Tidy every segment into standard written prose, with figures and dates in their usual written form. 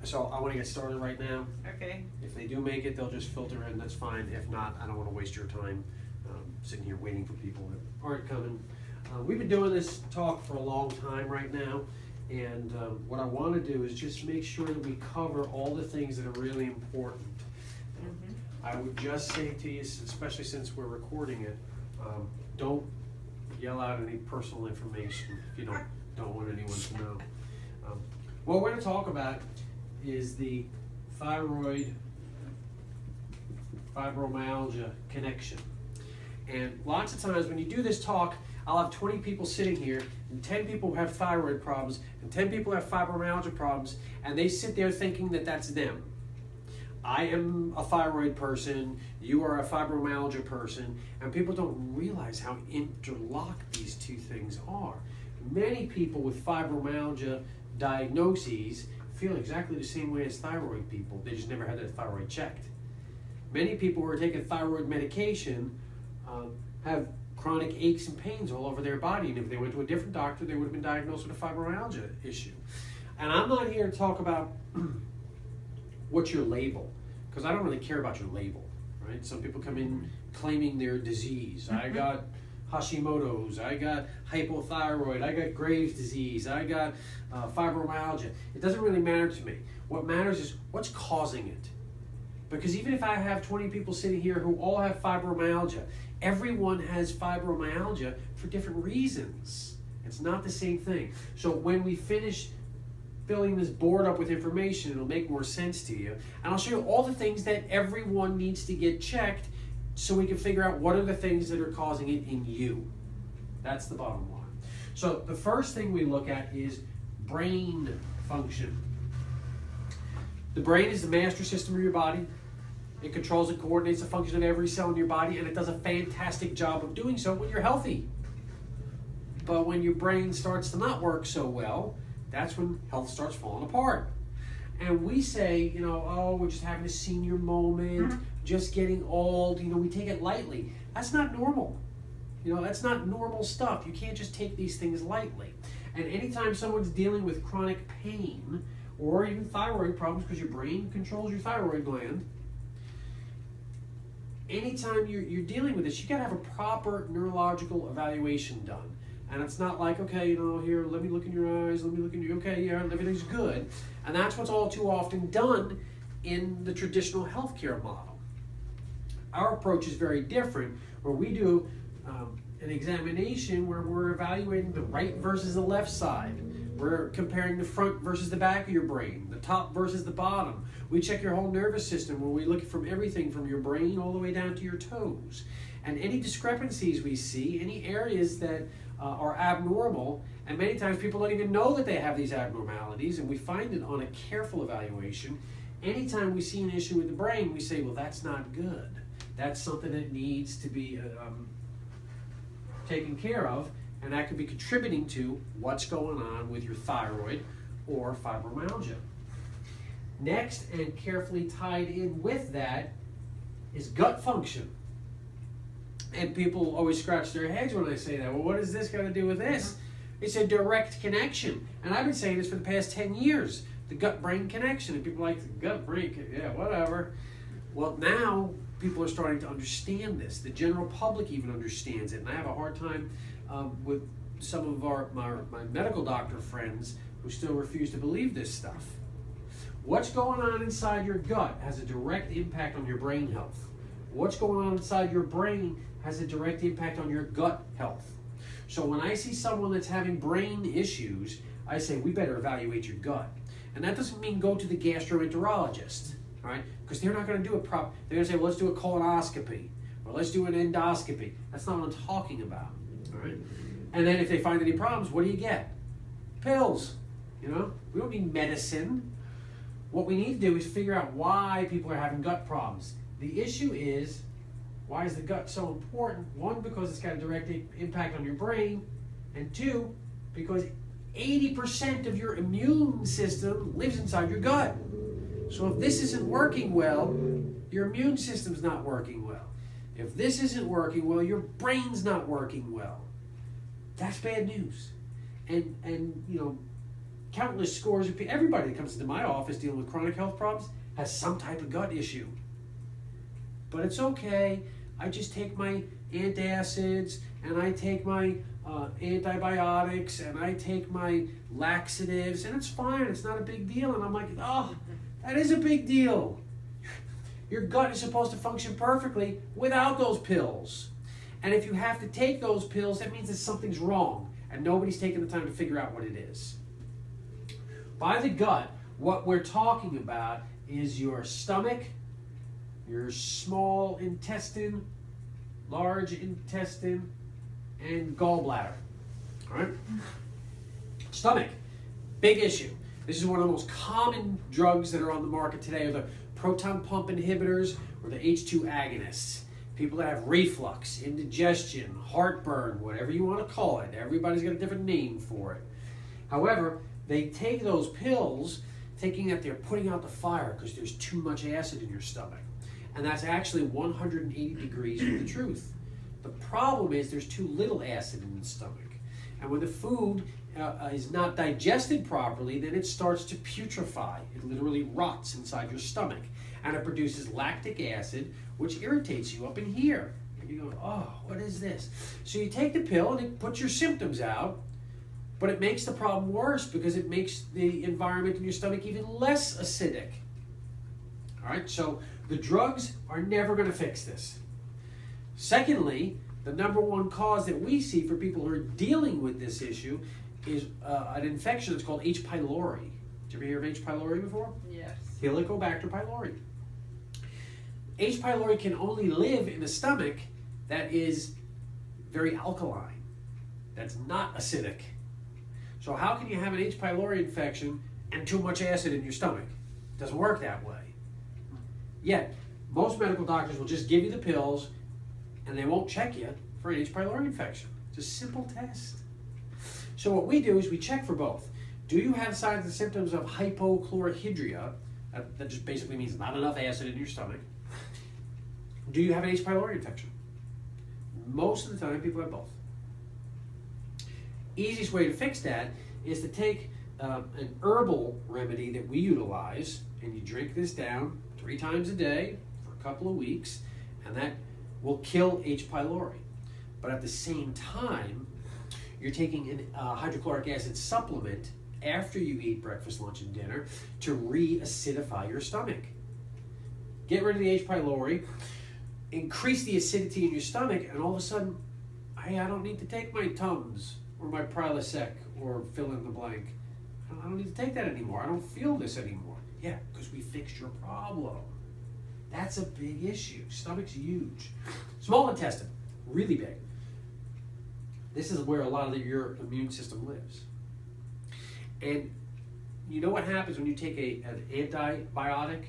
So I want to get started right now. Okay. If they do make it, they'll just filter in, that's fine. If not, I don't want to waste your time sitting here waiting for people that aren't coming. We've been doing this talk for a long time right now, and what I want to do is just make sure that we cover all the things that are really important. I would just say to you, especially since we're recording it, don't yell out any personal information if you don't want anyone to know. What we're going to talk about is the thyroid fibromyalgia connection. And lots of times when you do this talk, I'll have 20 people sitting here, and 10 people have thyroid problems, and 10 people have fibromyalgia problems, and they sit there thinking that that's them. I am a thyroid person, you are a fibromyalgia person, and people don't realize how interlocked these two things are. Many people with fibromyalgia diagnoses feel exactly the same way as thyroid people. They just never had their thyroid checked. Many people who are taking thyroid medication have chronic aches and pains all over their body, and if they went to a different doctor, they would have been diagnosed with a fibromyalgia issue. And I'm not here to talk about what's your label, because I don't really care about your label, right? Some people come in claiming their disease. I got Hashimoto's, I got hypothyroid, I got Graves' disease, I got fibromyalgia. It doesn't really matter to me. What matters is what's causing it. Because even if I have 20 people sitting here who all have fibromyalgia, everyone has fibromyalgia for different reasons. It's not the same thing. So when we finish filling this board up with information, it'll make more sense to you. And I'll show you all the things that everyone needs to get checked so we can figure out what are the things that are causing it in you. That's the bottom line. So the first thing we look at is brain function. The brain is the master system of your body. It controls and coordinates the function of every cell in your body, and it does a fantastic job of doing so when you're healthy. But when your brain starts to not work so well, that's when health starts falling apart. And we say, you know, oh, we're just having a senior moment, just getting old, you know, we take it lightly. That's not normal. You know, that's not normal stuff. You can't just take these things lightly. And anytime someone's dealing with chronic pain or even thyroid problems, because your brain controls your thyroid gland, anytime you're dealing with this, you gotta have a proper neurological evaluation done. And it's not like, okay, you know, here, let me look in your eyes, let me look in your, okay, yeah, everything's good. And that's what's all too often done in the traditional healthcare model. Our approach is very different, where we do an examination where we're evaluating the right versus the left side. We're comparing the front versus the back of your brain, the top versus the bottom. We check your whole nervous system, where we look from everything from your brain all the way down to your toes. And any discrepancies we see, any areas that are abnormal, and many times people don't even know that they have these abnormalities, and we find it on a careful evaluation. Anytime we see an issue with the brain, we say, well, that's not good. That's something that needs to be taken care of, and that could be contributing to what's going on with your thyroid or fibromyalgia. Next, and carefully tied in with that, is gut function. And people always scratch their heads when I say that. Well, what does this got to do with this? It's a direct connection. And I've been saying this for the past 10 years, the gut-brain connection. And people are like, the gut-brain, yeah, whatever. Well, now people are starting to understand this. The general public even understands it. And I have a hard time with some of my medical doctor friends who still refuse to believe this stuff. What's going on inside your gut has a direct impact on your brain health. What's going on inside your brain has a direct impact on your gut health. So when I see someone that's having brain issues, I say, we better evaluate your gut. And that doesn't mean go to the gastroenterologist, all right? Because they're not going to do it proper. They're going to say, well, let's do a colonoscopy, or let's do an endoscopy. That's not what I'm talking about, all right? And then if they find any problems, what do you get? Pills, you know? We don't need medicine. What we need to do is figure out why people are having gut problems. The issue is, why is the gut so important? One, because it's got a direct impact on your brain, and two, because 80% of your immune system lives inside your gut. So if this isn't working well, your immune system's not working well. If this isn't working well, your brain's not working well. That's bad news. And you know, countless scores of people. Everybody that comes into my office dealing with chronic health problems has some type of gut issue. But it's okay. I just take my antacids, and I take my antibiotics, and I take my laxatives, and it's fine. It's not a big deal. And I'm like, oh, that is a big deal. Your gut is supposed to function perfectly without those pills. And if you have to take those pills, that means that something's wrong, and nobody's taking the time to figure out what it is. By the gut, what we're talking about is your stomach, your small intestine, large intestine, and gallbladder. All right? Stomach, big issue. This is one of the most common drugs that are on the market today, are the proton pump inhibitors or the H2 agonists. People that have reflux, indigestion, heartburn, whatever you want to call it. Everybody's got a different name for it. However, they take those pills thinking that they're putting out the fire because there's too much acid in your stomach. And that's actually 180 degrees from the truth. The problem is there's too little acid in the stomach. And when the food is not digested properly, then it starts to putrefy. It literally rots inside your stomach. And it produces lactic acid, which irritates you up in here. And you go, oh, what is this? So you take the pill and it puts your symptoms out, but it makes the problem worse because it makes the environment in your stomach even less acidic. All right, so the drugs are never going to fix this. Secondly, the number one cause that we see for people who are dealing with this issue is an infection that's called H. pylori. Did you ever hear of H. pylori before? Yes. Helicobacter pylori. H. pylori can only live in a stomach that is very alkaline, that's not acidic. So how can you have an H. pylori infection and too much acid in your stomach? It doesn't work that way. Yet, most medical doctors will just give you the pills and they won't check you for an H. pylori infection. It's a simple test. So what we do is we check for both. Do you have signs and symptoms of hypochlorhydria? That just basically means not enough acid in your stomach. Do you have an H. pylori infection? Most of the time, people have both. Easiest way to fix that is to take an herbal remedy that we utilize, and you drink this down 3 times a day for a couple of weeks, and that will kill H. pylori. But at the same time, you're taking a hydrochloric acid supplement after you eat breakfast, lunch, and dinner to re-acidify your stomach. Get rid of the H. pylori, increase the acidity in your stomach, and all of a sudden, hey, I don't need to take my Tums or my Prilosec or fill in the blank. I don't need to take that anymore. I don't feel this anymore. Yeah, because we fixed your problem. That's a big issue. Stomach's huge. Small intestine, really big. This is where a lot of your immune system lives. And you know what happens when you take an antibiotic,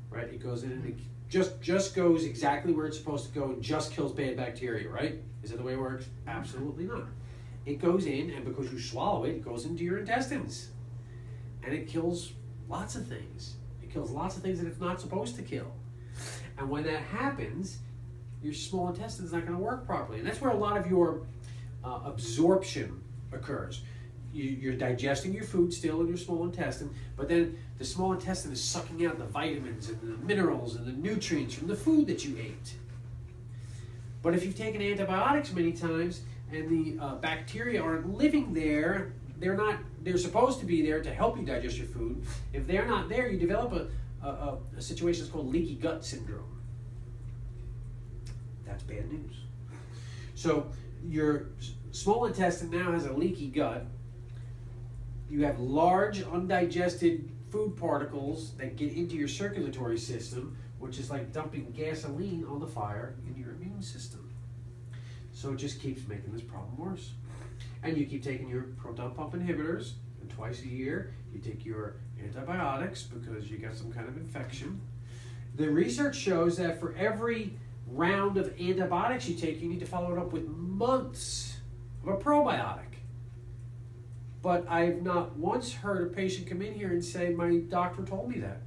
right? It goes in and it just goes exactly where it's supposed to go and just kills bad bacteria, right? Is that the way it works? Absolutely not. It goes in, and because you swallow it, it goes into your intestines. And it kills lots of things. It kills lots of things that it's not supposed to kill. And when that happens, your small intestine is not going to work properly. And that's where a lot of your absorption occurs. You're digesting your food still in your small intestine, but then the small intestine is sucking out the vitamins and the minerals and the nutrients from the food that you ate. But if you've taken antibiotics many times and the bacteria aren't living there, they're supposed to be there to help you digest your food. If they're not there, you develop a situation that's called leaky gut syndrome. That's bad news. So your small intestine now has a leaky gut. You have large undigested food particles that get into your circulatory system, which is like dumping gasoline on the fire in your immune system. So it just keeps making this problem worse. And you keep taking your proton pump inhibitors, and twice a year you take your antibiotics because you got some kind of infection. The research shows that for every round of antibiotics you take, you need to follow it up with months of a probiotic. But I've not once heard a patient come in here and say, my doctor told me that.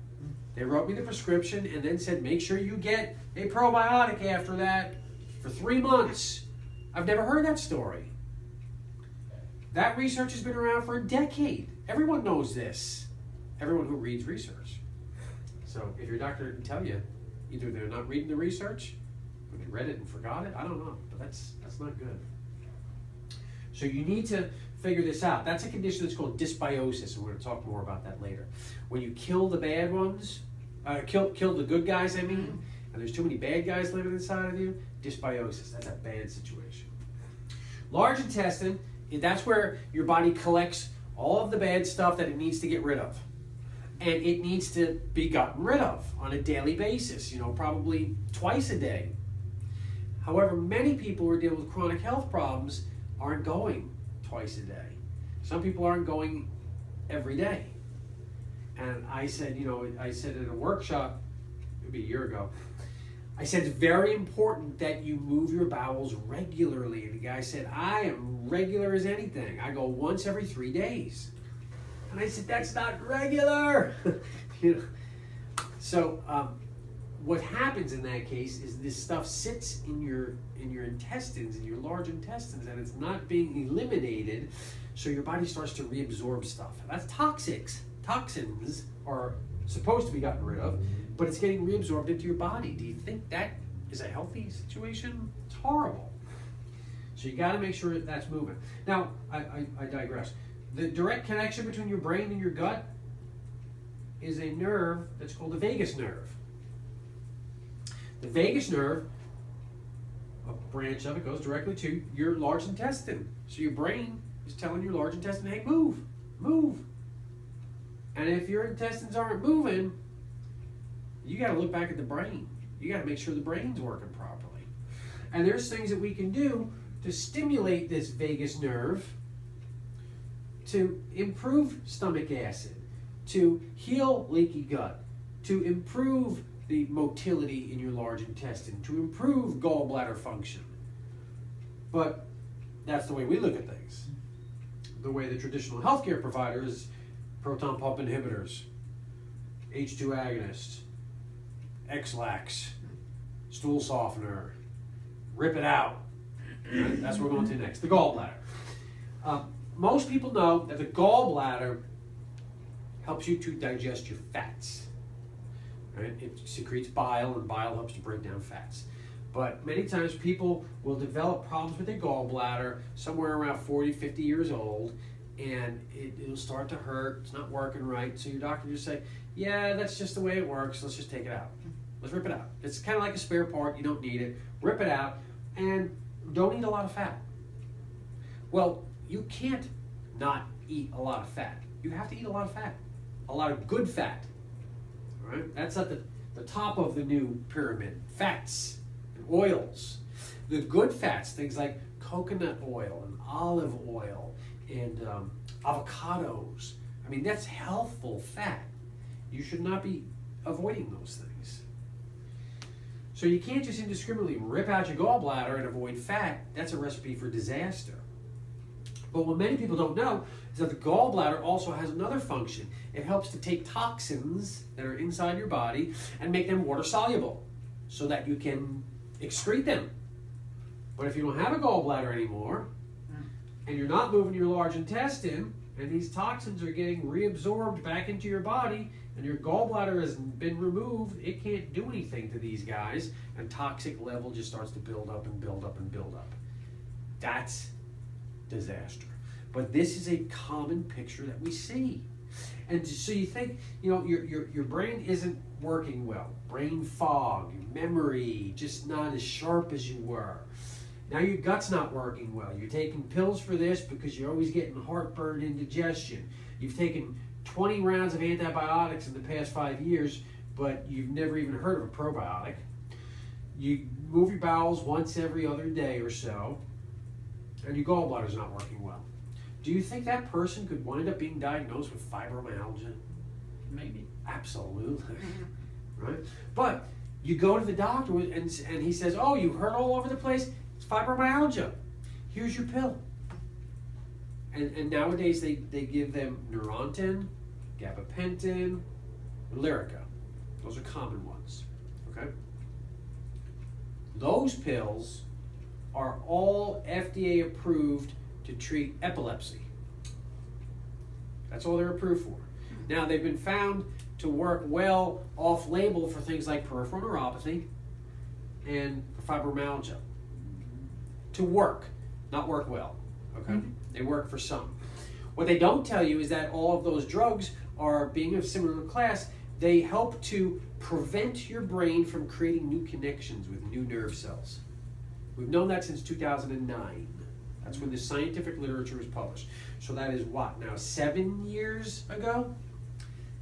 They wrote me the prescription and then said, make sure you get a probiotic after that for 3 months. I've never heard that story. That research has been around for a decade. everyone knows this. Everyone who reads research. So if your doctor can tell you, either they're not reading the research, or they read it and forgot it, I don't know, but that's not good. So you need to figure this out. That's a condition that's called dysbiosis, and we're going to talk more about that later. When you kill the bad ones, kill the good guys, I mean, and there's too many bad guys living inside of you, dysbiosis, that's a bad situation. Large intestine, that's where your body collects all of the bad stuff that it needs to get rid of. And it needs to be gotten rid of on a daily basis, probably twice a day. However, many people who are dealing with chronic health problems aren't going twice a day. Some people aren't going every day. And I said in a workshop, maybe a year ago, I said it's very important that you move your bowels regularly. And the guy said, I am regular as anything. I go once every 3 days. And I said, that's not regular. So what happens in that case is this stuff sits in your intestines, in your large intestines, and it's not being eliminated, so your body starts to reabsorb stuff. That's toxics. Toxins are supposed to be gotten rid of, but it's getting reabsorbed into your body. Do you think that is a healthy situation? It's horrible. So you got to make sure that's moving. Now, I digress. The direct connection between your brain and your gut is a nerve that's called the vagus nerve. The vagus nerve, a branch of it, goes directly to your large intestine. So your brain is telling your large intestine, hey, move, move. And if your intestines aren't moving, you got to look back at the brain. You got to make sure the brain's working properly. And there's things that we can do to stimulate this vagus nerve to improve stomach acid, to heal leaky gut, to improve the motility in your large intestine, to improve gallbladder function. But that's the way we look at things. The way the traditional healthcare provider is proton pump inhibitors, H2 agonist, X-Lax, stool softener, rip it out. Right? That's what we're going to next, the gallbladder. Most people know that the gallbladder helps you to digest your fats. Right? It secretes bile, and bile helps to break down fats. But many times people will develop problems with their gallbladder somewhere around 40, 50 years old, and it'll start to hurt, it's not working right, so your doctor will just say, yeah, that's just the way it works, let's just take it out. Let's rip it out. It's kind of like a spare part, you don't need it. Rip it out, and don't eat a lot of fat. Well, you can't not eat a lot of fat. You have to eat a lot of fat, a lot of good fat. All right? That's at the top of the new pyramid. Fats and oils. The good fats, things like coconut oil and olive oil and avocados. I mean, that's healthful fat. You should not be avoiding those things. So you can't just indiscriminately rip out your gallbladder and avoid fat. That's a recipe for disaster. But what many people don't know is that the gallbladder also has another function. It helps to take toxins that are inside your body and make them water soluble so that you can excrete them. But if you don't have a gallbladder anymore and you're not moving your large intestine and these toxins are getting reabsorbed back into your body and your gallbladder has been removed, it can't do anything to these guys, and toxic level just starts to build up and build up and build up. That's disaster. But this is a common picture that we see. And so you think, your brain isn't working well. Brain fog, memory, just not as sharp as you were. Now your gut's not working well. You're taking pills for this because you're always getting heartburn, indigestion. You've taken 20 rounds of antibiotics in the past 5 years, but you've never even heard of a probiotic. You move your bowels once every other day or so, and your gallbladder's not working well. Do you think that person could wind up being diagnosed with fibromyalgia? Maybe. Absolutely. Right? But you go to the doctor and he says, oh, you hurt all over the place? It's fibromyalgia. Here's your pill. And nowadays they give them Neurontin, gabapentin, Lyrica. Those are common ones. Okay? Those pills are all FDA approved to treat epilepsy. That's all they're approved for. Now, they've been found to work well off-label for things like peripheral neuropathy and fibromyalgia. To work, not work well. Okay? They work for some. What they don't tell you is that all of those drugs are, being of similar class, they help to prevent your brain from creating new connections with new nerve cells. We've known that since 2009. That's when the scientific literature was published. So that is what, now 7 years ago?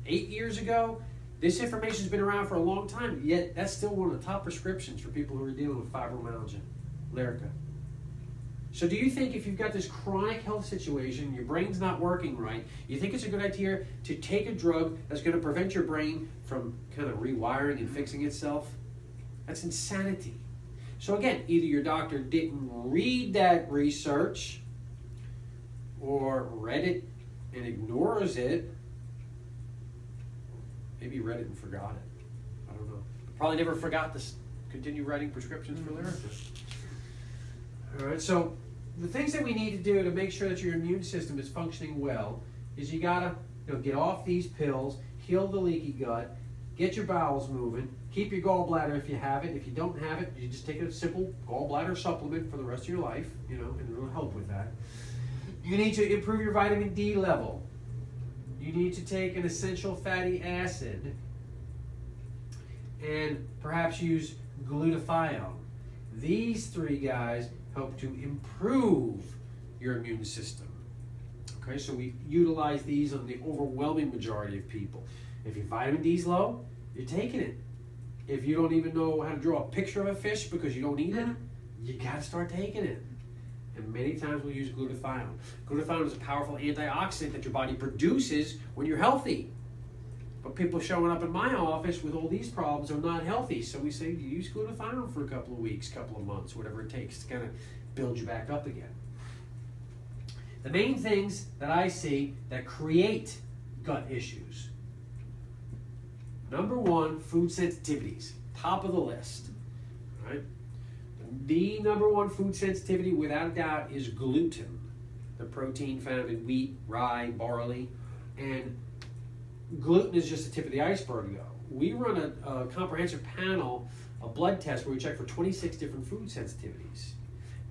8 years ago? This information's been around for a long time, yet that's still one of the top prescriptions for people who are dealing with fibromyalgia, Lyrica. So do you think if you've got this chronic health situation, your brain's not working right, you think it's a good idea to take a drug that's going to prevent your brain from kind of rewiring and fixing itself? That's insanity. So again, either your doctor didn't read that research or read it and ignores it. Maybe read it and forgot it. I don't know. Probably never forgot to continue writing prescriptions for Lyrica. All right, so the things that we need to do to make sure that your immune system is functioning well is you gotta get off these pills, heal the leaky gut, get your bowels moving, keep your gallbladder if you have it. If you don't have it, you just take a simple gallbladder supplement for the rest of your life, and it'll help with that. You need to improve your vitamin D level. You need to take an essential fatty acid and perhaps use glutathione. These three guys help to improve your immune system. Okay, so we utilize these on the overwhelming majority of people. If your vitamin D is low, you're taking it. If you don't even know how to draw a picture of a fish because you don't eat it, you got to start taking it. And many times we'll use glutathione. Glutathione is a powerful antioxidant that your body produces when you're healthy. But people showing up in my office with all these problems are not healthy. So we say, use glutathione for a couple of weeks, couple of months, whatever it takes to kind of build you back up again. The main things that I see that create gut issues. Number one, food sensitivities. Top of the list. All right? The number one food sensitivity, without a doubt, is gluten. The protein found in wheat, rye, barley. And gluten is just the tip of the iceberg, though. We run a comprehensive panel, a blood test, where we check for 26 different food sensitivities.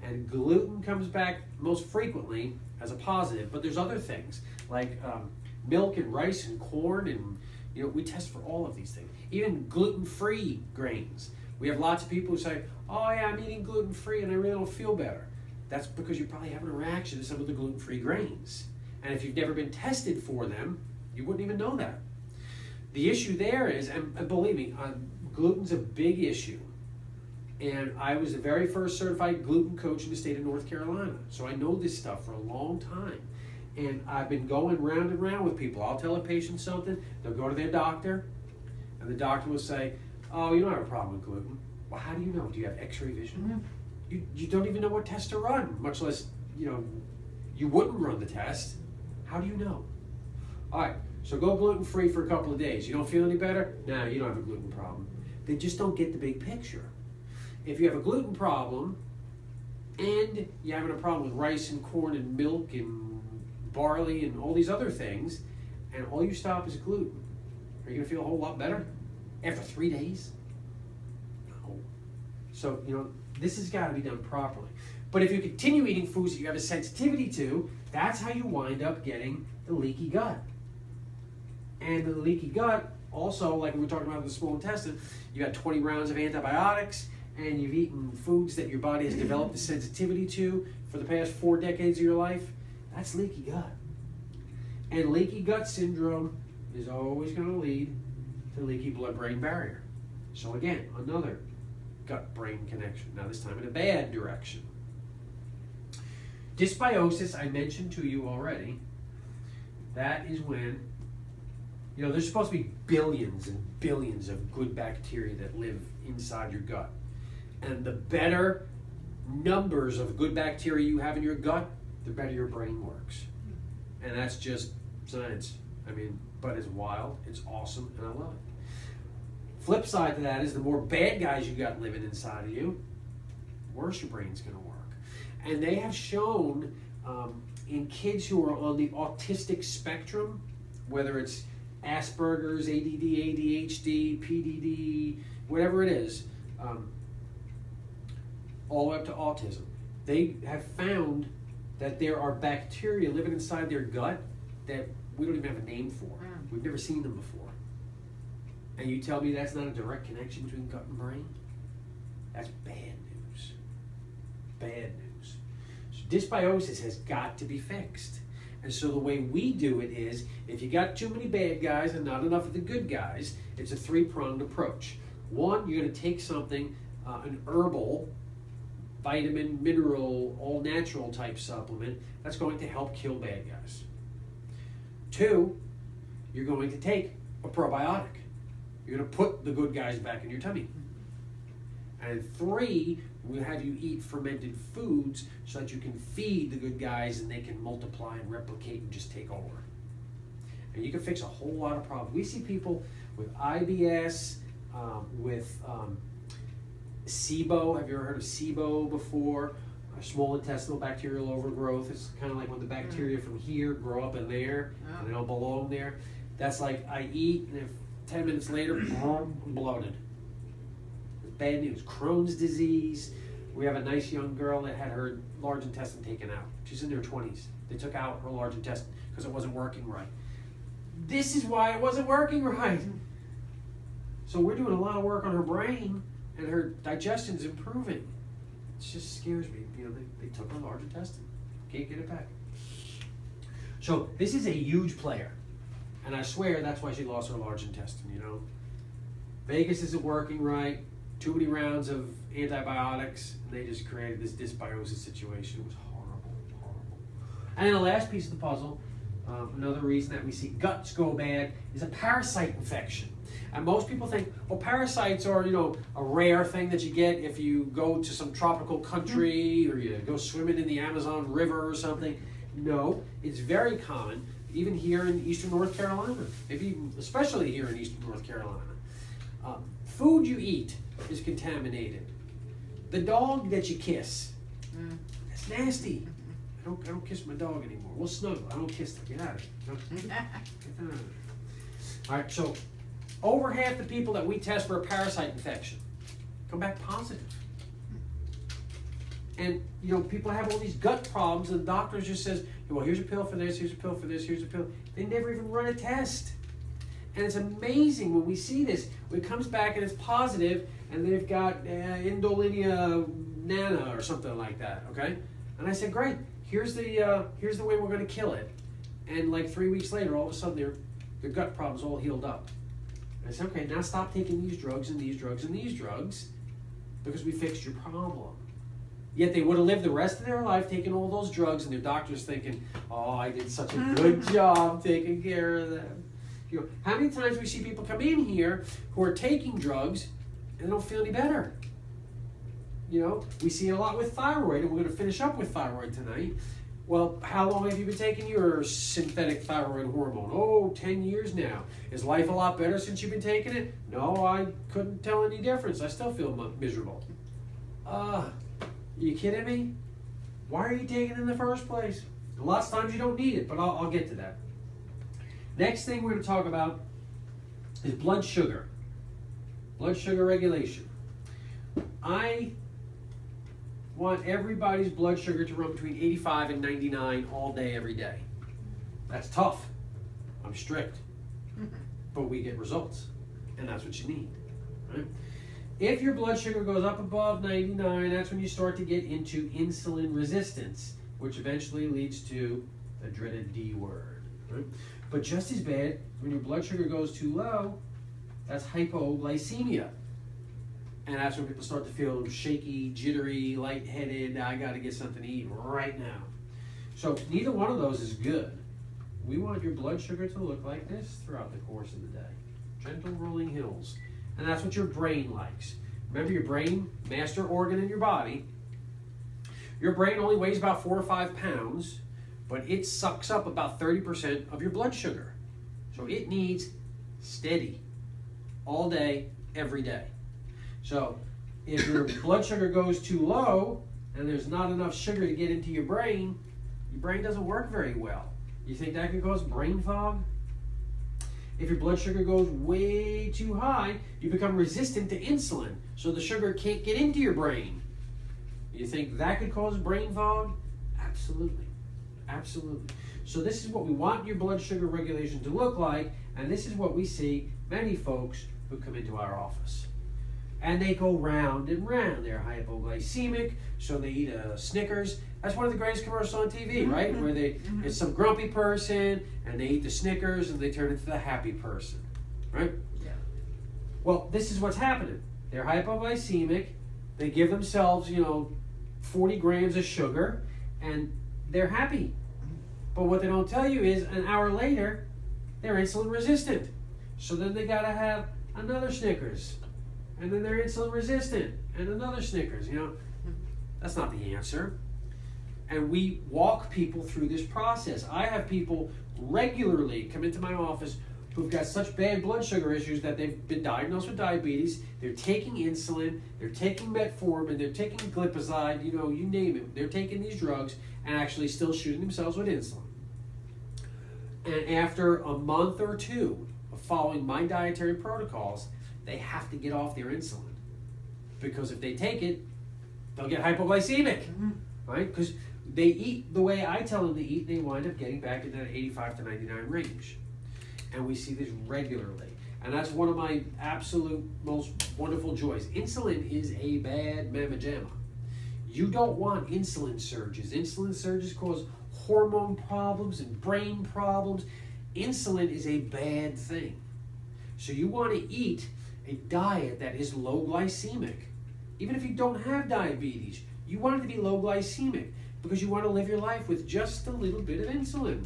And gluten comes back most frequently as a positive, but there's other things, like milk and rice and corn, and we test for all of these things. Even gluten-free grains. We have lots of people who say, oh yeah, I'm eating gluten-free and I really don't feel better. That's because you probably have a reaction to some of the gluten-free grains. And if you've never been tested for them, you wouldn't even know that. The issue there is, and believe me, gluten's a big issue. And I was the very first certified gluten coach in the state of North Carolina. So I know this stuff for a long time. And I've been going round and round with people. I'll tell a patient something, they'll go to their doctor, and the doctor will say, oh, you don't have a problem with gluten. Well, how do you know? Do you have x-ray vision? You don't even know what test to run, much less, you wouldn't run the test. How do you know? All right, so go gluten-free for a couple of days. You don't feel any better? Nah, you don't have a gluten problem. They just don't get the big picture. If you have a gluten problem and you're having a problem with rice and corn and milk and barley and all these other things, and all you stop is gluten, are you going to feel a whole lot better after 3 days? No. So, this has got to be done properly. But if you continue eating foods that you have a sensitivity to, that's how you wind up getting the leaky gut. And the leaky gut, also, like we were talking about with the small intestine, you got 20 rounds of antibiotics, and you've eaten foods that your body has developed a sensitivity to for the past 4 decades of your life. That's leaky gut. And leaky gut syndrome is always going to lead to leaky blood-brain barrier. So again, another gut-brain connection. Now this time in a bad direction. Dysbiosis, I mentioned to you already. That is when, there's supposed to be billions and billions of good bacteria that live inside your gut. And the better numbers of good bacteria you have in your gut, the better your brain works. And that's just science. But it's wild, it's awesome, and I love it. Flip side to that is the more bad guys you got living inside of you, worse your brain's going to work. And they have shown in kids who are on the autistic spectrum, whether it's Asperger's, ADD, ADHD, PDD, whatever it is, all the way up to autism, they have found that there are bacteria living inside their gut that we don't even have a name for. We've never seen them before. And you tell me that's not a direct connection between gut and brain? That's bad news. Bad news. So dysbiosis has got to be fixed. And so the way we do it is, if you got too many bad guys and not enough of the good guys, it's a three-pronged approach. One, you're going to take something, an herbal, vitamin, mineral, all-natural type supplement that's going to help kill bad guys. Two, you're going to take a probiotic. You're going to put the good guys back in your tummy. And three, we'll have you eat fermented foods so that you can feed the good guys and they can multiply and replicate and just take over. And you can fix a whole lot of problems. We see people with IBS, with SIBO. Have you ever heard of SIBO before? Small intestinal bacterial overgrowth. It's kind of like when the bacteria from here grow up in there and they don't belong there. That's like I eat and if 10 minutes later, I'm bloated. Bad news. Crohn's disease. We have a nice young girl that had her large intestine taken out. She's in her 20s. They took out her large intestine because it wasn't working right. This is why it wasn't working right. So we're doing a lot of work on her brain and her digestion's improving. It just scares me. You know, they took her large intestine. Can't get it back. So this is a huge player. And I swear that's why she lost her large intestine, you know. Vegas isn't working right. Too many rounds of antibiotics, and they just created this dysbiosis situation. It was horrible, horrible. And then the last piece of the puzzle, another reason that we see guts go bad is a parasite infection. And most people think, well, parasites are, you know, a rare thing that you get if you go to some tropical country or you go swimming in the Amazon River or something. No, it's very common, even here in eastern North Carolina, maybe especially here in eastern North Carolina. Food you eat is contaminated. The dog that you kiss, that's nasty. I don't kiss my dog anymore. We'll snuggle. I don't kiss them. Get out of here. All right, so over half the people that we test for a parasite infection come back positive. And, you know, people have all these gut problems and the doctor just says, well, here's a pill for this, here's a pill for this, here's a pill. They never even run a test. And it's amazing when we see this. When it comes back and it's positive and they've got Indolinia nana or something like that, okay? And I said, great, here's the way we're going to kill it. And like 3 weeks later, all of a sudden their gut problem's all healed up. And I said, okay, now stop taking these drugs and these drugs and these drugs because we fixed your problem. Yet they would have lived the rest of their life taking all those drugs and their doctor's thinking, oh, I did such a good job taking care of them. You know, how many times we see people come in here who are taking drugs and they don't feel any better? You know, we see it a lot with thyroid, and we're going to finish up with thyroid tonight. Well, how long have you been taking your synthetic thyroid hormone? Oh, 10 years now. Is life a lot better since you've been taking it? No, I couldn't tell any difference. I still feel miserable. Are you kidding me? Why are you taking it in the first place? And lots of times you don't need it, but I'll get to that. Next thing we're going to talk about is blood sugar. Blood sugar regulation. I want everybody's blood sugar to run between 85 and 99 all day, every day. That's tough. I'm strict. But we get results. And that's what you need. Right? If your blood sugar goes up above 99, that's when you start to get into insulin resistance, which eventually leads to the dreaded D word. Right? But just as bad, when your blood sugar goes too low, that's hypoglycemia. And that's when people start to feel shaky, jittery, lightheaded. I got to get something to eat right now. So neither one of those is good. We want your blood sugar to look like this throughout the course of the day. Gentle rolling hills. And that's what your brain likes. Remember, your brain, master organ in your body, your brain only weighs about 4 or 5 pounds, but it sucks up about 30% of your blood sugar. So it needs steady all day, every day. So if your blood sugar goes too low and there's not enough sugar to get into your brain, your brain doesn't work very well. You think that could cause brain fog? If your blood sugar goes way too high, you become resistant to insulin, so the sugar can't get into your brain. You think that could cause brain fog? Absolutely. Absolutely. So this is what we want your blood sugar regulation to look like, and this is what we see many folks who come into our office. And they go round and round. They're hypoglycemic, so they eat a Snickers. That's one of the greatest commercials on TV, right? Where it's some grumpy person, and they eat the Snickers, and they turn into the happy person, right? Yeah. Well, this is what's happening. They're hypoglycemic. They give themselves, 40 grams of sugar, and they're happy. But what they don't tell you is an hour later, they're insulin resistant. So then they gotta have another Snickers. And then they're insulin resistant and another Snickers, That's not the answer. And we walk people through this process. I have people regularly come into my office who've got such bad blood sugar issues that they've been diagnosed with diabetes. They're taking insulin, they're taking metformin, they're taking glipizide, you name it. They're taking these drugs and actually still shooting themselves with insulin. And after a month or two of following my dietary protocols, they have to get off their insulin. Because if they take it, they'll get hypoglycemic, right? Because they eat the way I tell them to eat, they wind up getting back into that 85 to 99 range. And we see this regularly. And that's one of my absolute most wonderful joys. Insulin is a bad mamma jamma. You don't want insulin surges. Insulin surges cause hormone problems and brain problems. Insulin is a bad thing. So you want to eat a diet that is low glycemic. Even if you don't have diabetes, you want it to be low glycemic because you want to live your life with just a little bit of insulin.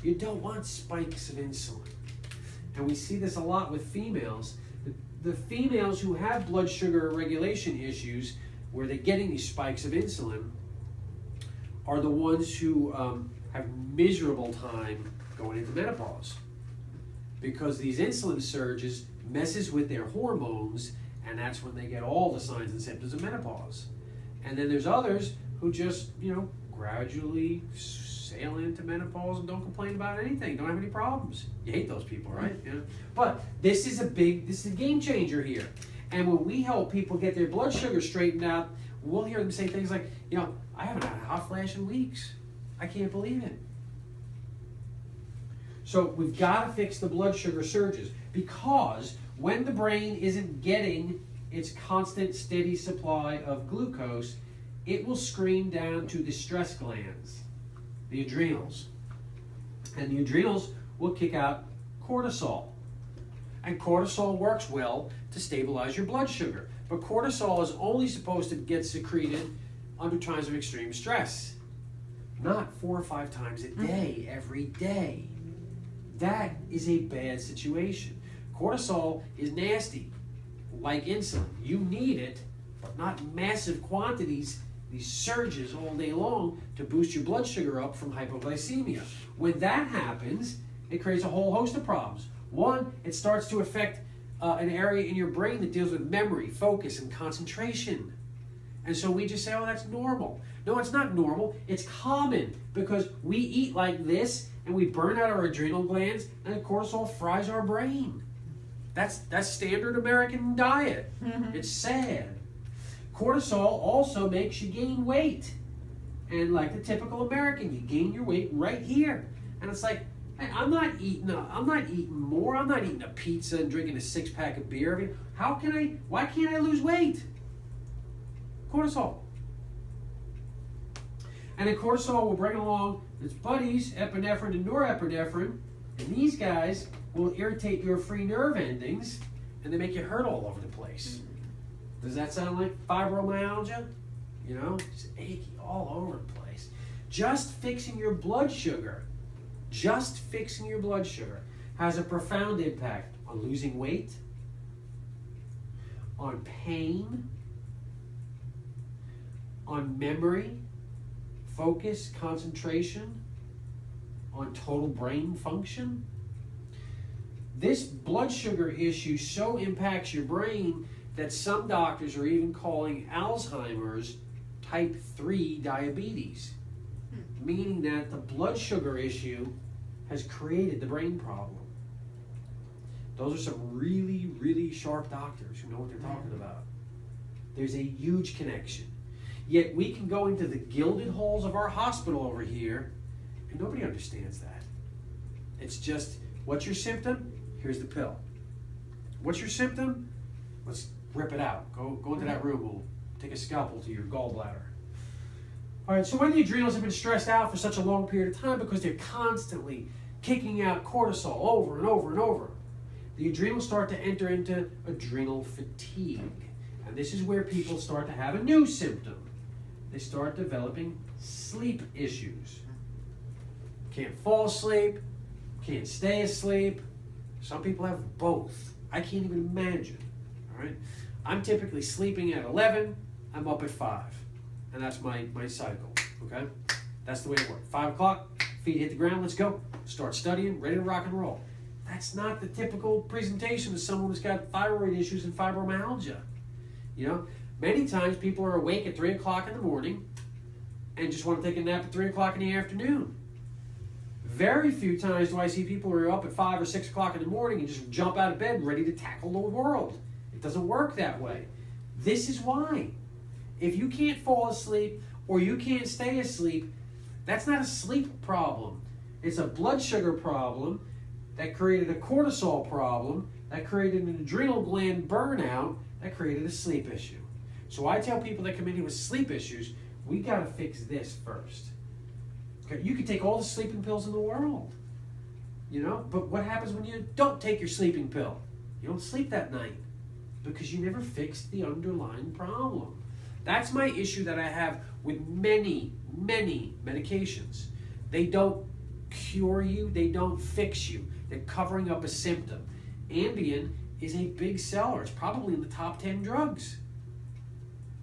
You don't want spikes of insulin. And we see this a lot with females. The females who have blood sugar regulation issues, where they're getting these spikes of insulin, are the ones who have miserable time going into menopause. Because these insulin surges messes with their hormones, and that's when they get all the signs and symptoms of menopause. And then there's others who just, gradually sail into menopause and don't complain about anything, don't have any problems. You hate those people, right? But this is a game changer here. And when we help people get their blood sugar straightened out, we'll hear them say things like, I haven't had a hot flash in weeks. I can't believe it. So we've got to fix the blood sugar surges, because when the brain isn't getting its constant, steady supply of glucose, it will scream down to the stress glands, the adrenals. And the adrenals will kick out cortisol. And cortisol works well to stabilize your blood sugar. But cortisol is only supposed to get secreted under times of extreme stress, not 4 or 5 times a day, every day. That is a bad situation. Cortisol is nasty, like insulin. You need it, but not massive quantities, these surges all day long to boost your blood sugar up from hypoglycemia. When that happens, it creates a whole host of problems. One, it starts to affect an area in your brain that deals with memory, focus, and concentration. And so we just say, oh, that's normal. No, it's not normal. It's common, because we eat like this, and we burn out our adrenal glands, and the cortisol fries our brain. That's standard American diet. It's sad. Cortisol also makes you gain weight. And like the typical American, you gain your weight right here. And it's like, hey, I'm not eating more. I'm not eating a pizza and drinking a 6-pack of beer. Why can't I lose weight? Cortisol. And then cortisol will bring along its buddies, epinephrine and norepinephrine, and these guys will irritate your free nerve endings, and they make you hurt all over the place. Does that sound like fibromyalgia? It's achy all over the place. Just fixing your blood sugar has a profound impact on losing weight, on pain, on memory, focus, concentration, on total brain function. This blood sugar issue so impacts your brain that some doctors are even calling Alzheimer's type 3 diabetes. meaning that the blood sugar issue has created the brain problem. Those are some really, really sharp doctors who know what they're talking about. There's a huge connection. Yet we can go into the gilded halls of our hospital over here, and nobody understands that. It's just, what's your symptom? Here's the pill. What's your symptom? Let's rip it out. Go into that room. We'll take a scalpel to your gallbladder. All right, so when the adrenals have been stressed out for such a long period of time because they're constantly kicking out cortisol over and over and over, the adrenals start to enter into adrenal fatigue. And this is where people start to have a new symptom. They start developing sleep issues. Can't fall asleep, can't stay asleep. Some people have both. I can't even imagine. All right, I'm typically sleeping at 11, I'm up at 5. And that's my cycle, okay? That's the way it works. 5 o'clock, feet hit the ground, let's go. Start studying, ready to rock and roll. That's not the typical presentation of someone who's got thyroid issues and fibromyalgia. You know, many times people are awake at 3 o'clock in the morning and just want to take a nap at 3 o'clock in the afternoon. Very few times do I see people who are up at 5 or 6 o'clock in the morning and just jump out of bed ready to tackle the world. It doesn't work that way. This is why. If you can't fall asleep or you can't stay asleep, that's not a sleep problem. It's a blood sugar problem that created a cortisol problem, that created an adrenal gland burnout, that created a sleep issue. So I tell people that come in here with sleep issues, we got to fix this first. Okay? You can take all the sleeping pills in the world, you know, but what happens when you don't take your sleeping pill? You don't sleep that night because you never fixed the underlying problem. That's my issue that I have with many, many medications. They don't cure you, they don't fix you. They're covering up a symptom. Ambien is a big seller. It's probably in the top 10 drugs.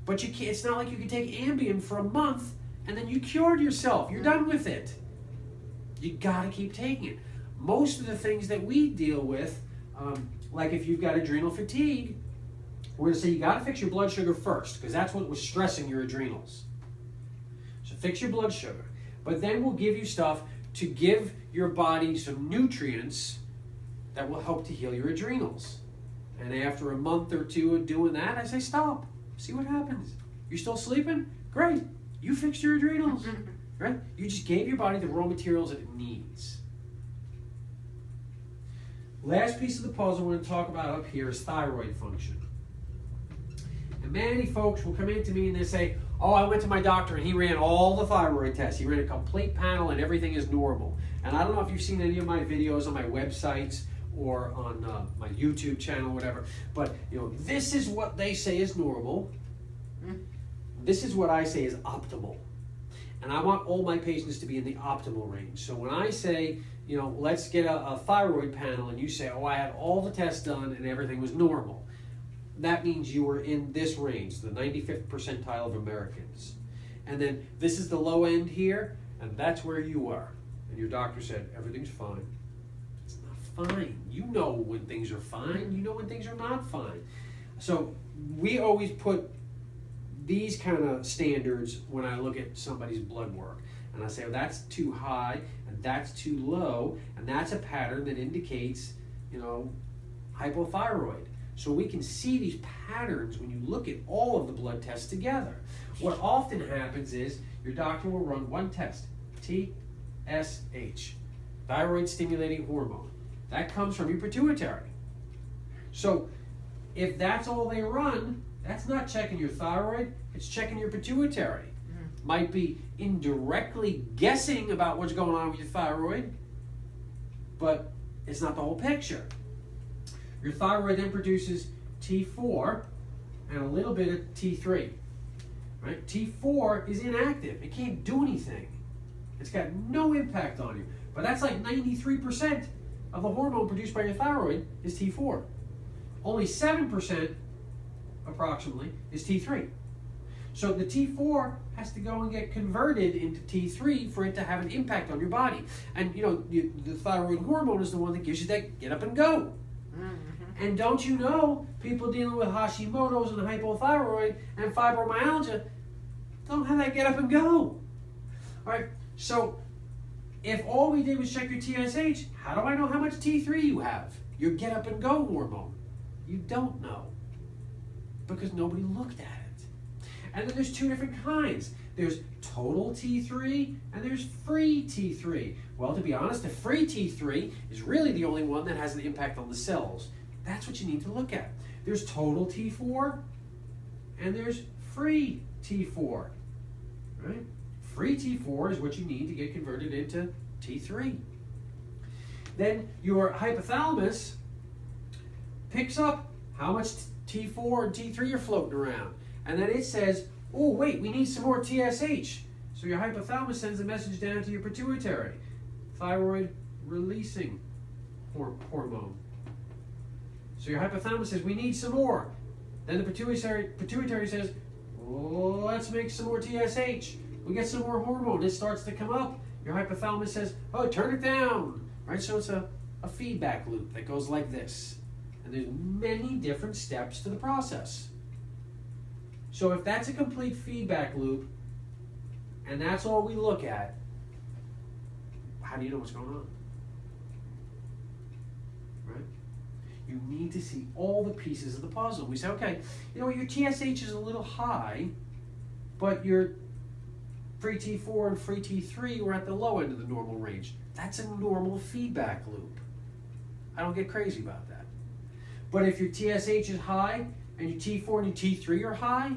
But you can't, it's not like you can take Ambien for a month and then you cured yourself. You're done with it. You gotta keep taking it. Most of the things that we deal with, like if you've got adrenal fatigue, we're going to say you got to fix your blood sugar first because that's what was stressing your adrenals. So fix your blood sugar. But then we'll give you stuff to give your body some nutrients that will help to heal your adrenals. And after a month or two of doing that, I say stop. See what happens. You're still sleeping? Great. You fixed your adrenals. Right? You just gave your body the raw materials that it needs. Last piece of the puzzle we're going to talk about up here is thyroid function. And many folks will come in to me and they say, oh, I went to my doctor and he ran all the thyroid tests. He ran a complete panel and everything is normal. And I don't know if you've seen any of my videos on my websites or on my YouTube channel, whatever. But you know, this is what they say is normal. This is what I say is optimal. And I want all my patients to be in the optimal range. So when I say, you know, let's get a thyroid panel and you say, oh, I had all the tests done and everything was normal. That means you were in this range, the 95th percentile of Americans. And then this is the low end here, and that's where you are. And your doctor said, everything's fine. It's not fine. You know when things are fine. You know when things are not fine. So we always put these kind of standards when I look at somebody's blood work. And I say, well, that's too high, and that's too low, and that's a pattern that indicates, you know, hypothyroid. So we can see these patterns when you look at all of the blood tests together. What often happens is your doctor will run one test, TSH, thyroid stimulating hormone. That comes from your pituitary. So if that's all they run, that's not checking your thyroid, it's checking your pituitary. Might be indirectly guessing about what's going on with your thyroid, but it's not the whole picture. Your thyroid then produces T4 and a little bit of T3. Right? T4 is inactive. It can't do anything. It's got no impact on you. But that's like 93% of the hormone produced by your thyroid is T4. Only 7% approximately is T3. So the T4 has to go and get converted into T3 for it to have an impact on your body. And you know, the thyroid hormone is the one that gives you that get up and go. And don't you know, people dealing with Hashimoto's and hypothyroid and fibromyalgia don't have that get up and go. All right, So if all we did was check your TSH, how do I know how much T3 you have? Your get up and go hormone. You don't know because nobody looked at it. And then there's two different kinds. There's total T3 and there's free T3. Well, to be honest, the free T3 is really the only one that has an impact on the cells. That's what you need to look at. There's total T4 and there's free T4, right? Free T4 is what you need to get converted into T3. Then your hypothalamus picks up how much T4 and T3 are floating around. And then it says, oh, wait, we need some more TSH. So your hypothalamus sends a message down to your pituitary, thyroid releasing hormone. So your hypothalamus says, we need some more. Then the pituitary says, oh, let's make some more TSH. We get some more hormone. It starts to come up. Your hypothalamus says, oh, turn it down. Right? So it's a feedback loop that goes like this. And there's many different steps to the process. So if that's a complete feedback loop, and that's all we look at, how do you know what's going on? Right? You need to see all the pieces of the puzzle. We say, okay, you know, your TSH is a little high, but your free T4 and free T3 were at the low end of the normal range. That's a normal feedback loop. I don't get crazy about that. But if your TSH is high and your T4 and your T3 are high,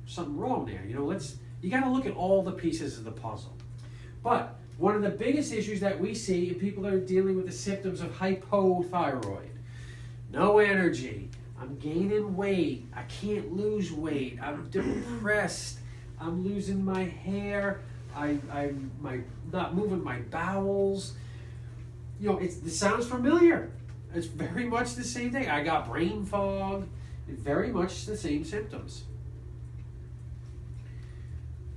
something wrong there. You know, you got to look at all the pieces of the puzzle. But one of the biggest issues that we see in people that are dealing with the symptoms of hypothyroid, no energy, I'm gaining weight, I can't lose weight, I'm depressed, I'm losing my hair, I'm not moving my bowels. You know, it sounds familiar. It's very much the same thing. I got brain fog. It's very much the same symptoms.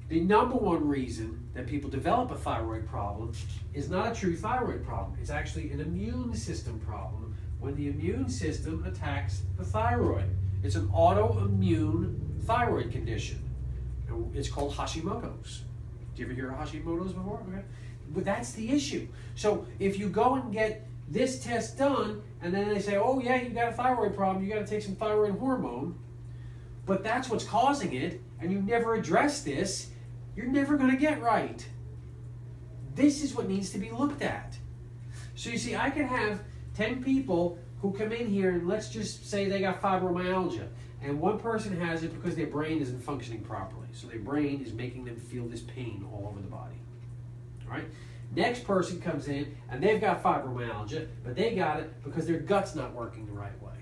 The number one reason that people develop a thyroid problem is not a true thyroid problem. It's actually an immune system problem when the immune system attacks the thyroid. It's an autoimmune thyroid condition. It's called Hashimoto's. Did you ever hear of Hashimoto's before? Okay. But that's the issue. So if you go and get this test done, and then they say, oh yeah, you got a thyroid problem, you got to take some thyroid hormone, but that's what's causing it, and you never address this, you're never going to get right. This is what needs to be looked at. So you see, I can have 10 people who come in here, and let's just say they got fibromyalgia, and one person has it because their brain isn't functioning properly. So their brain is making them feel this pain all over the body. All right? Next person comes in and they've got fibromyalgia, but they got it because their gut's not working the right way.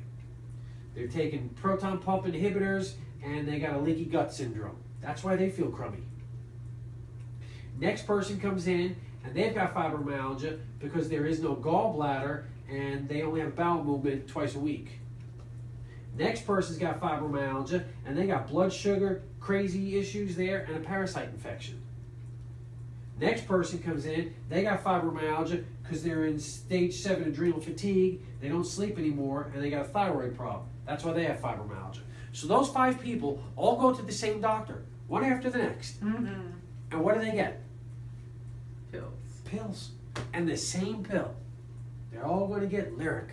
They're taking proton pump inhibitors and they got a leaky gut syndrome. That's why they feel crummy. Next person comes in and they've got fibromyalgia because there is no gallbladder and they only have bowel movement twice a week. Next person's got fibromyalgia and they got blood sugar, crazy issues there, and a parasite infection. Next person comes in, they got fibromyalgia because they're in stage 7 adrenal fatigue, they don't sleep anymore, and they got a thyroid problem. That's why they have fibromyalgia. So those 5 people all go to the same doctor, one after the next. Mm-hmm. And what do they get? Pills. Pills. And the same pill. They're all going to get Lyrica.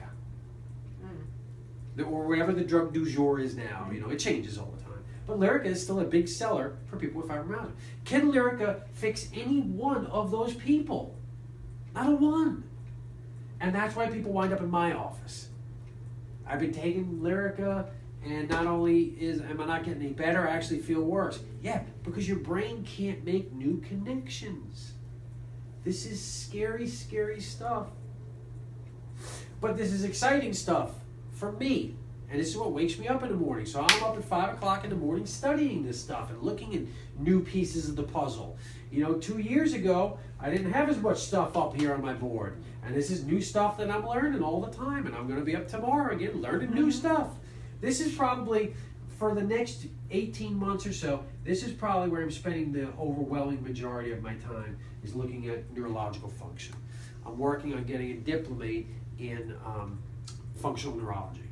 Or whatever the drug du jour is now. You know, it changes all the time. But Lyrica is still a big seller for people with fibromyalgia. Can Lyrica fix any one of those people? Not a one. And that's why people wind up in my office. I've been taking Lyrica, and not only am I not getting any better, I actually feel worse. Yeah, because your brain can't make new connections. This is scary, scary stuff. But this is exciting stuff for me. And this is what wakes me up in the morning. So I'm up at 5 o'clock in the morning studying this stuff and looking at new pieces of the puzzle. You know, 2 years ago, I didn't have as much stuff up here on my board. And this is new stuff that I'm learning all the time. And I'm going to be up tomorrow again learning new stuff. This is probably, for the next 18 months or so, this is probably where I'm spending the overwhelming majority of my time, is looking at neurological function. I'm working on getting a diplomate in functional neurology.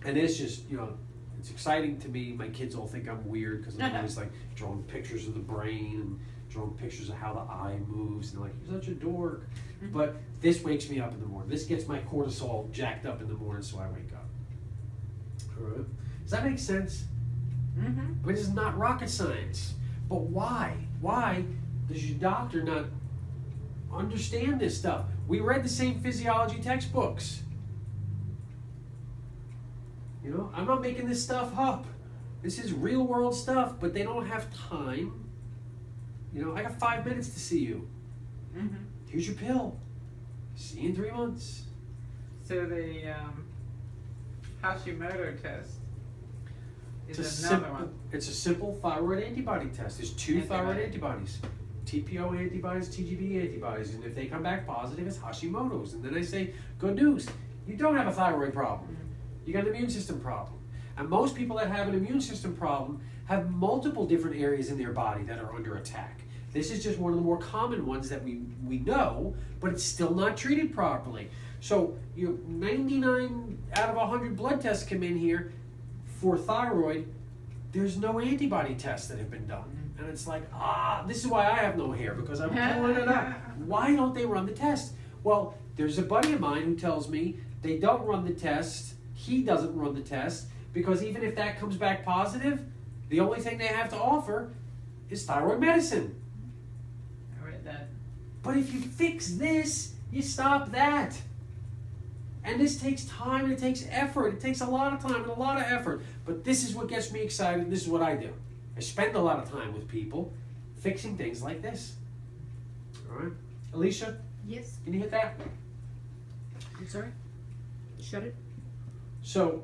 And it's just, you know, it's exciting to me. My kids all think I'm weird because I'm always like drawing pictures of the brain and drawing pictures of how the eye moves, and they're like, you're such a dork. But this wakes me up in the morning. This gets my cortisol jacked up in the morning, so I wake up. All right. Does that make sense? Mm-hmm. But it's not rocket science. But why? Why does your doctor not understand this stuff? We read the same physiology textbooks. You know, I'm not making this stuff up. This is real world stuff, but they don't have time. You know, I got 5 minutes to see you. Mm-hmm. Here's your pill. See you in 3 months. So the Hashimoto test is It's another one. It's a simple thyroid antibody test. There's two thyroid antibodies. TPO antibodies, TGB antibodies. And if they come back positive, it's Hashimoto's. And then I say, good news, you don't have a thyroid problem. You got an immune system problem. And most people that have an immune system problem have multiple different areas in their body that are under attack. This is just one of the more common ones that we know, but it's still not treated properly. So 99 out of 100 blood tests come in here for thyroid. There's no antibody tests that have been done. And it's like, this is why I have no hair, because I'm pulling it up. Why don't they run the test? Well, there's a buddy of mine who tells me they don't run the test. He doesn't run the test because even if that comes back positive, the only thing they have to offer is thyroid medicine. I read that. But if you fix this, you stop that. And this takes time and it takes effort. It takes a lot of time and a lot of effort. But this is what gets me excited. This is what I do. I spend a lot of time with people fixing things like this. All right. Alicia, Yes. can you hit that? I'm sorry. Shut it. So,